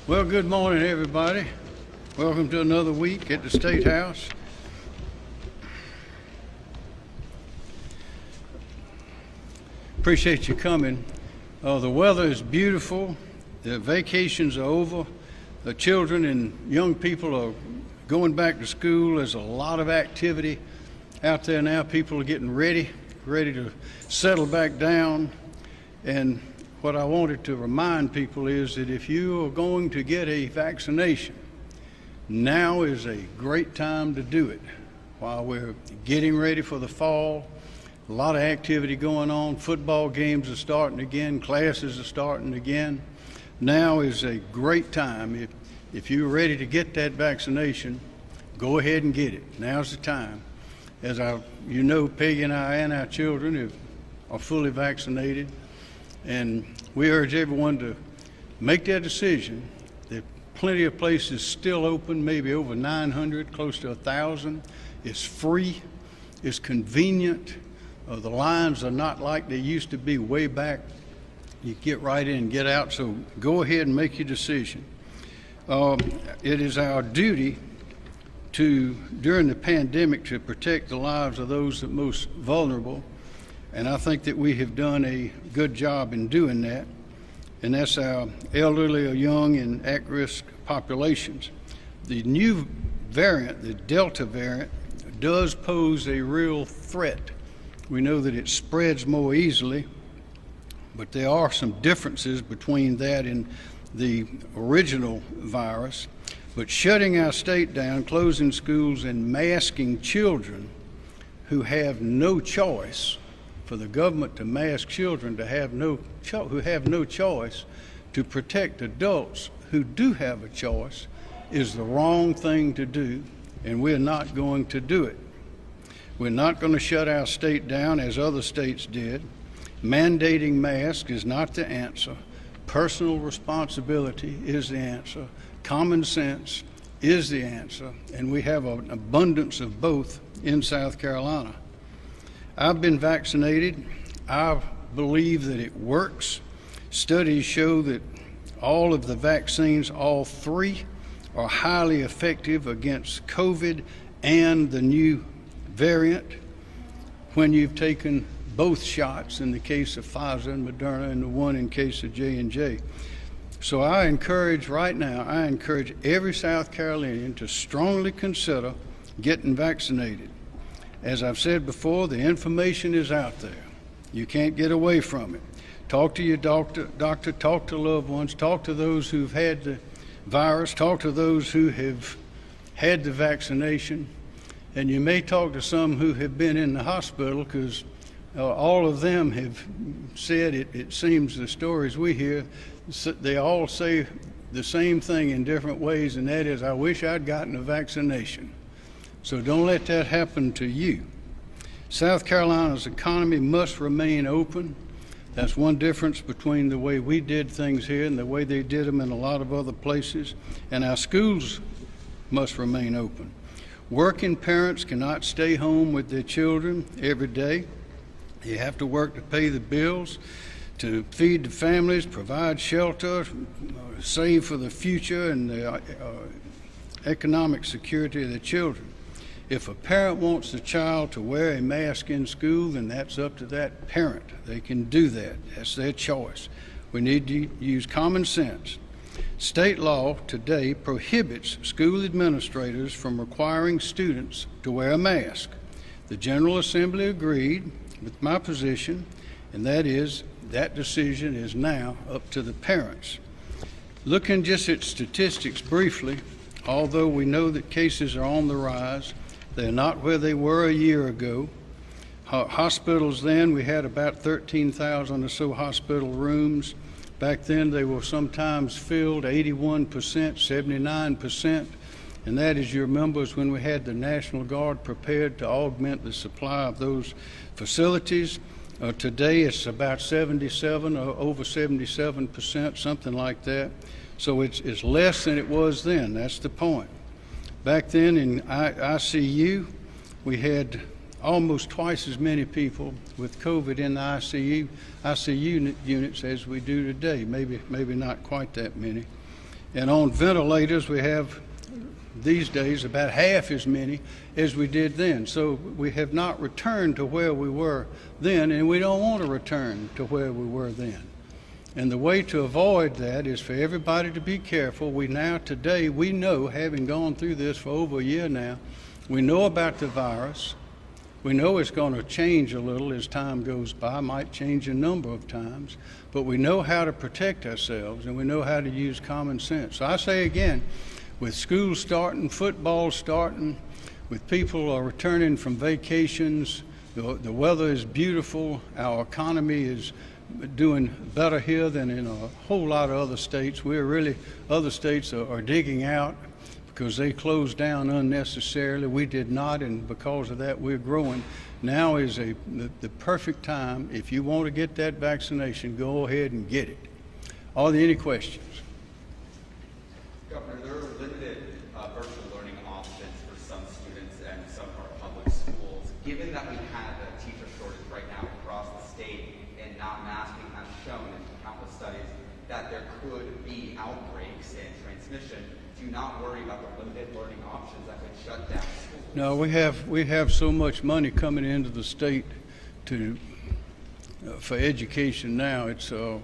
Well, good morning, everybody. Welcome to another week at the State House. Appreciate you coming. The weather is beautiful. The vacations are over. The children and young people are going back to school. There's a lot of activity out there now. People are getting ready to settle back down. And what I wanted to remind people is that if you are going to get a vaccination, now is a great time to do it. While we're getting ready for the fall, a lot of activity going on. Football games are starting again. Classes are starting again. Now is a great time. If you're ready to get that vaccination, go ahead and get it. Now's the time. As you know, Peggy and I and our children are fully vaccinated. And we urge everyone to make that decision. There are plenty of places still open, maybe over 900, close to 1,000. It's free, it's convenient. The lines are not like they used to be way back. You get right in and get out, so go ahead and make your decision. It is our duty during the pandemic, to protect the lives of those that are most vulnerable. And I think that we have done a good job in doing that. And that's our elderly or young and at-risk populations. The new variant, the Delta variant, does pose a real threat. We know that it spreads more easily, but there are some differences between that and the original virus. But shutting our state down, closing schools, and masking children who have no choice, for the government to mask children who have no choice to protect adults who do have a choice, is the wrong thing to do, and we're not going to do it. We're not going to shut our state down as other states did. Mandating masks is not the answer. Personal responsibility is the answer. Common sense is the answer, and we have an abundance of both in South Carolina. I've been vaccinated. I believe that it works. Studies show that all of the vaccines, all three, are highly effective against COVID and the new variant when you've taken both shots, in the case of Pfizer and Moderna, and the one in case of J&J. So I encourage every South Carolinian to strongly consider getting vaccinated. As I've said before, the information is out there. You can't get away from it. Talk to your doctor, talk to loved ones, talk to those who've had the virus, talk to those who have had the vaccination, and you may talk to some who have been in the hospital, because all of them have said, it seems the stories we hear, they all say the same thing in different ways, and that is, I wish I'd gotten a vaccination. So don't let that happen to you. South Carolina's economy must remain open. That's one difference between the way we did things here and the way they did them in a lot of other places. And our schools must remain open. Working parents cannot stay home with their children every day. You have to work to pay the bills, to feed the families, provide shelter, save for the future and the economic security of the children. If a parent wants the child to wear a mask in school, then that's up to that parent. They can do that. That's their choice. We need to use common sense. State law today prohibits school administrators from requiring students to wear a mask. The General Assembly agreed with my position, and that is, that decision is now up to the parents. Looking just at statistics briefly, although we know that cases are on the rise, they're not where they were a year ago. Hospitals then, we had about 13,000 or so hospital rooms. Back then they were sometimes filled 81%, 79%, and that, as you remember, is when we had the National Guard prepared to augment the supply of those facilities. Today it's about 77 or over 77%, something like that. So it's less than it was then. That's the point. Back then in ICU, we had almost twice as many people with COVID in the ICU units as we do today, maybe not quite that many. And on ventilators, we have these days about half as many as we did then. So we have not returned to where we were then, and we don't want to return to where we were then. And the way to avoid that is for everybody to be careful. Today, we know, having gone through this for over a year now, we know about the virus. We know it's going to change a little as time goes by, might change a number of times, but we know how to protect ourselves and we know how to use common sense. So I say again, with school starting, football starting, with people returning from vacations, the weather is beautiful, our economy is doing better here than in a whole lot of other states. Other states are digging out because they closed down unnecessarily. We did not, and because of that, we're growing. Now is the perfect time. If you want to get that vaccination, go ahead and get it. Are there any questions? Governor, there are limited virtual learning options for some students and some of our public schools. Given that we have a teacher shortage right now across the state and not masking has shown in countless studies that there could be outbreaks and transmission, do you not worry about the limited learning options that could shut down schools? No, we have so much money coming into the state for education now.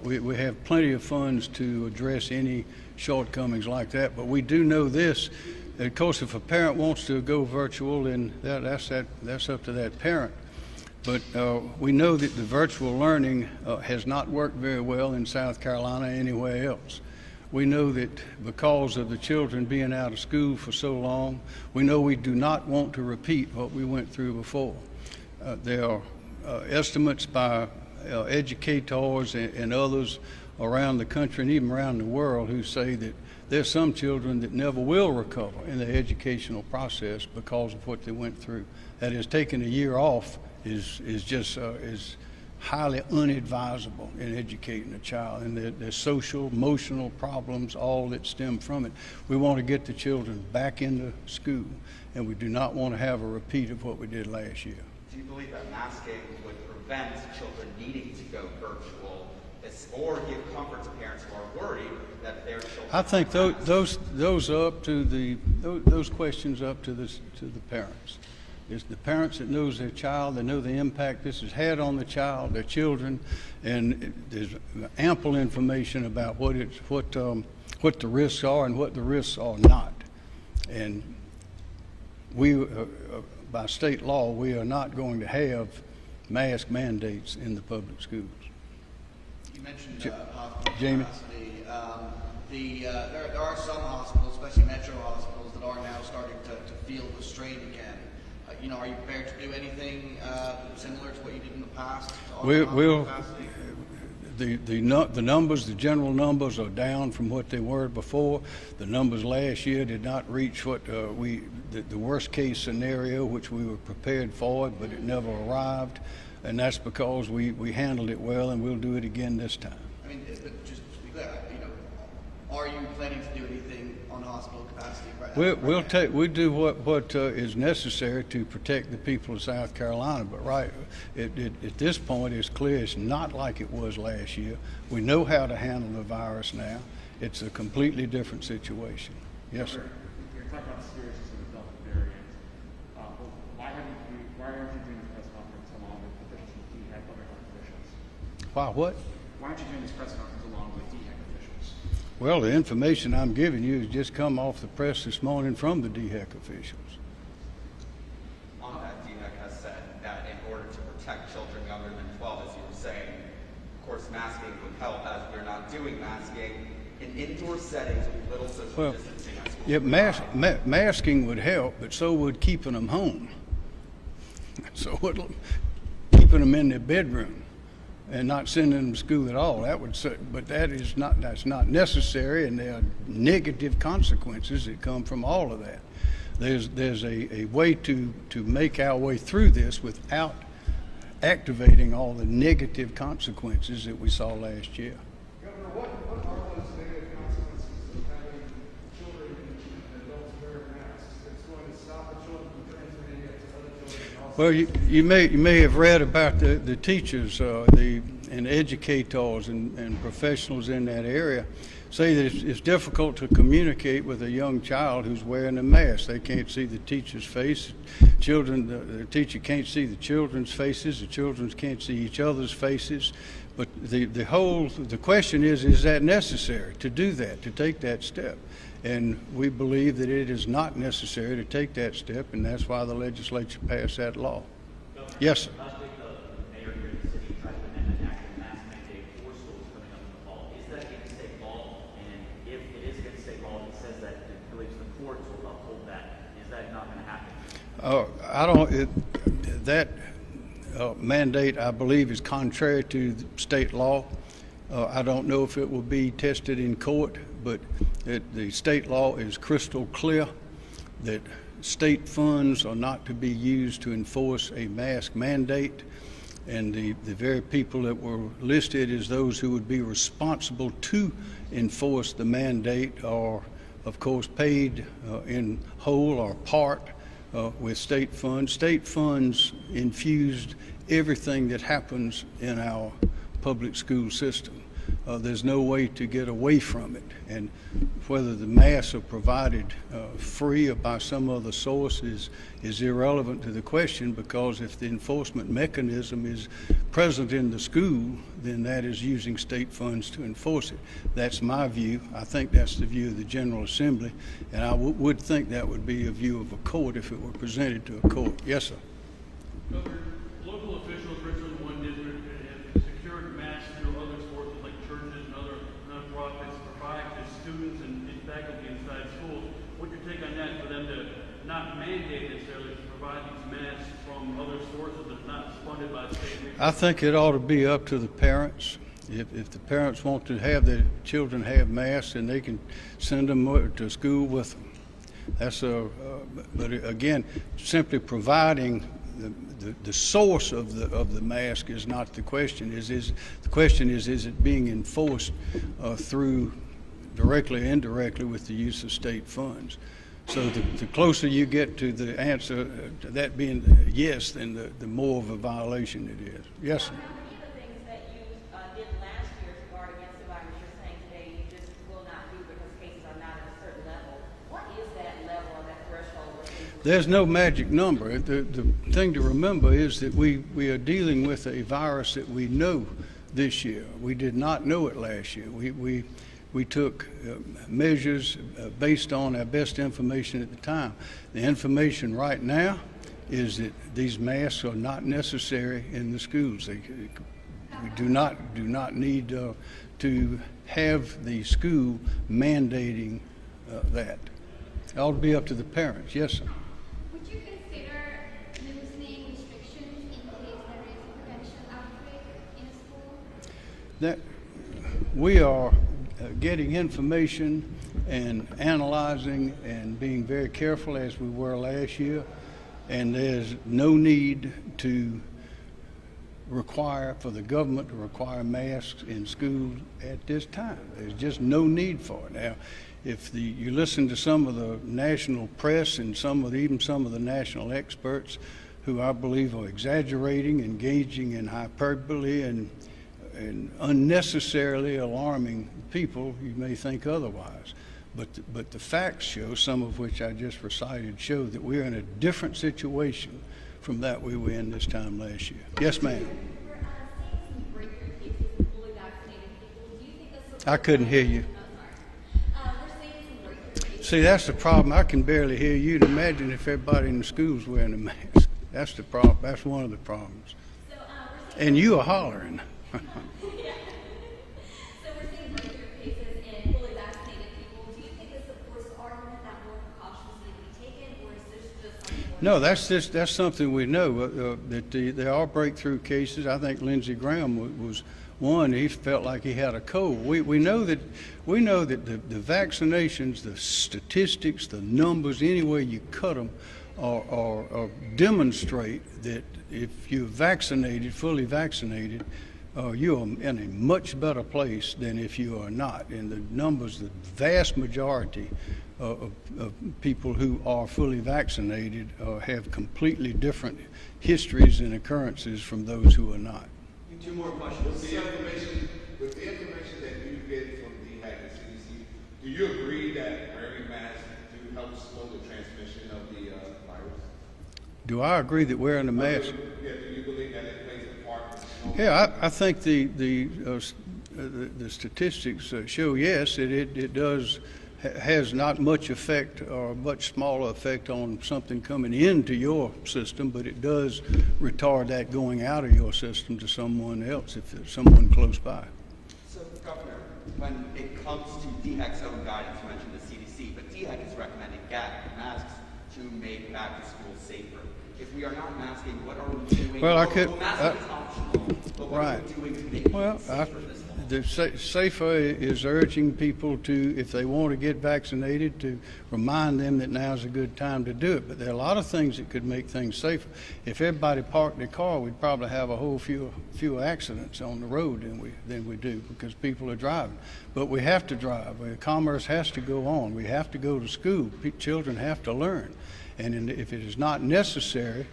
We have plenty of funds to address any shortcomings like that. But we do know this. Of course, if a parent wants to go virtual, then that's up to that parent. But we know that the virtual learning has not worked very well in South Carolina or anywhere else. We know that because of the children being out of school for so long, we know we do not want to repeat what we went through before. There are estimates by educators and others around the country and even around the world who say that there's some children that never will recover in their educational process because of what they went through. That is, taking a year off is highly unadvisable in educating a child, and there's social, emotional problems, all that stem from it. We want to get the children back into school, and we do not want to have a repeat of what we did last year. Do you believe that masking would prevent children needing to go virtual, or give comfort to parents who are worried that their children? I think those are up to those questions up to the parents. It's the parents that knows their child, they know the impact this has had on the child, their children, and there's ample information about what the risks are and what the risks are not. And we, by state law, we are not going to have mask mandates in the public schools. You mentioned hospital Jamie? capacity. There are some hospitals, especially metro hospitals, that are now starting to feel the strain again. Are you prepared to do anything similar to what you did in the past? The numbers, the general numbers are down from what they were before. The numbers last year did not reach what the worst case scenario, which we were prepared for, but it never arrived. And that's because we handled it well, and we'll do it again this time. I mean, but just to be clear, are you planning to do anything on hospital capacity right now? We do what is necessary to protect the people of South Carolina. But at this point, it's clear it's not like it was last year. We know how to handle the virus now. It's a completely different situation. Yes, sir. You're talking about the seriousness of the Delta variant. Why aren't you doing this press conference along with officials from DHEC, other health officials? Why what? Why aren't you doing this press conference along with DHEC officials? Well, the information I'm giving you has just come off the press this morning from the DHEC officials. On that, DHEC has said that in order to protect children younger than 12, as you were saying, of course, masking would help, as we're not doing masking in indoor settings with little social distancing. Yeah, masking would help, but so would keeping them home. So keeping them in their bedroom and not sending them to school at all. That's not necessary, and there are negative consequences that come from all of that. There's a way to make our way through this without activating all the negative consequences that we saw last year. Governor, what are those negative consequences of having children and adults wear masks? It's going to stop the children from transmitting it to other children also. Well, you may have read about the teachers, and educators and professionals in that area say that it's difficult to communicate with a young child who's wearing a mask. They can't see the teacher's face. The teacher can't see the children's faces. The children can't see each other's faces. But the question is that necessary to do that, to take that step? And we believe that it is not necessary to take that step, and that's why the legislature passed that law. Yes, sir. Last week, the mayor here in the city tried to amend an actual mask mandate for schools coming up in the fall. Is that against state law? And if it is against state law, he says that he believes the courts will uphold that. Is that not going to happen? That mandate, I believe, is contrary to state law. I don't know if it will be tested in court, but the state law is crystal clear that state funds are not to be used to enforce a mask mandate, and the very people that were listed as those who would be responsible to enforce the mandate are, of course, paid in whole or part with state funds. State funds infused everything that happens in our public school system. There's no way to get away from it. And whether the masks are provided free or by some other source is irrelevant to the question, because if the enforcement mechanism is present in the school, then that is using state funds to enforce it. That's my view. I think that's the view of the General Assembly, and I would think that would be a view of a court if it were presented to a court. Yes, sir. Governor, local officials, Richland One District, have secured masks through other sources like churches and other nonprofits provide to students and faculty inside schools. What's your take on that, for them to not mandate necessarily to provide these masks from other sources that's not funded by the state? I think it ought to be up to the parents. If the parents want to have their children have masks, then they can send them to school with them. But again, simply providing the source of the mask is not the question. The question is it being enforced through directly or indirectly with the use of state funds? So the closer you get to the answer to that being yes, then the more of a violation it is. Yes, sir. Many of the things that you did last year to guard against the virus, you're saying today you just will not do because cases are not at a certain level. What is that level or that threshold? There's no magic number. The thing to remember is that we are dealing with a virus that we know this year. We did not know it last year. We took measures based on our best information at the time. The information right now is that these masks are not necessary in the schools. We do not need to have the school mandating that. It ought to be up to the parents. Yes, sir. Would you consider loosening restrictions in case there is a potential outbreak in a school? That we are getting information and analyzing and being very careful as we were last year, and there's no need to for the government to require masks in schools at this time. There's just no need for it. Now, if you listen to some of the national press and even some of the national experts who I believe are exaggerating, engaging in hyperbole and unnecessarily alarming people, you may think otherwise. But the facts show, some of which I just recited, show that we're in a different situation from that we were in this time last year. Yes, ma'am. We're seeing some breakthrough cases of fully vaccinated people. Do you think that's I couldn't hear you. we're seeing some breakthrough cases? See, that's the problem. I can barely hear you. Imagine if everybody in the school's wearing a mask. That's the problem. That's one of the problems. So we're seeing And you are hollering. So we're seeing breakthrough cases in fully vaccinated people. Do you think this supports the argument that more precautions need to be taken, or is this just something? No, that's something we know, that there are breakthrough cases. I think Lindsey Graham was one. He felt like he had a cold. We know that the vaccinations, the statistics, the numbers, any way you cut them, are demonstrate that if you're vaccinated, fully vaccinated, you are in a much better place than if you are not. And the numbers, the vast majority of people who are fully vaccinated have completely different histories and occurrences from those who are not. You Two more With questions. the information that you get from DHEC and CDC, do you agree that wearing masks do help slow the transmission of the virus? Do I agree that wearing a mask? Yeah, do you believe that it plays a part in slowing? Yeah, I think the statistics show yes, it does has not much effect or much smaller effect on something coming into your system, but it does retard that going out of your system to someone else if it's someone close by. So, Governor, when it comes to DHEC's own guidance, you mentioned the CDC, but DHEC is recommending masks to make back to school safer. If we are not masking, what are we doing? Well, I could- masking is optional, but what right. are we doing to make Well, it safer this fall? the SAFA is urging people to, if they want to get vaccinated, to remind them that now's a good time to do it. But there are a lot of things that could make things safer. If everybody parked their car, we'd probably have a whole few accidents on the road than we do because people are driving. But we have to drive. Commerce has to go on. We have to go to school. Children have to learn. And if it is not necessary,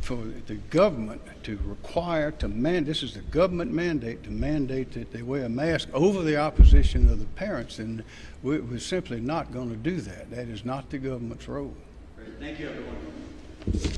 for the government to require this is the government mandate to mandate that they wear a mask over the opposition of the parents, then we're simply not going to do that. That is not the government's role. Great. Thank you, everyone.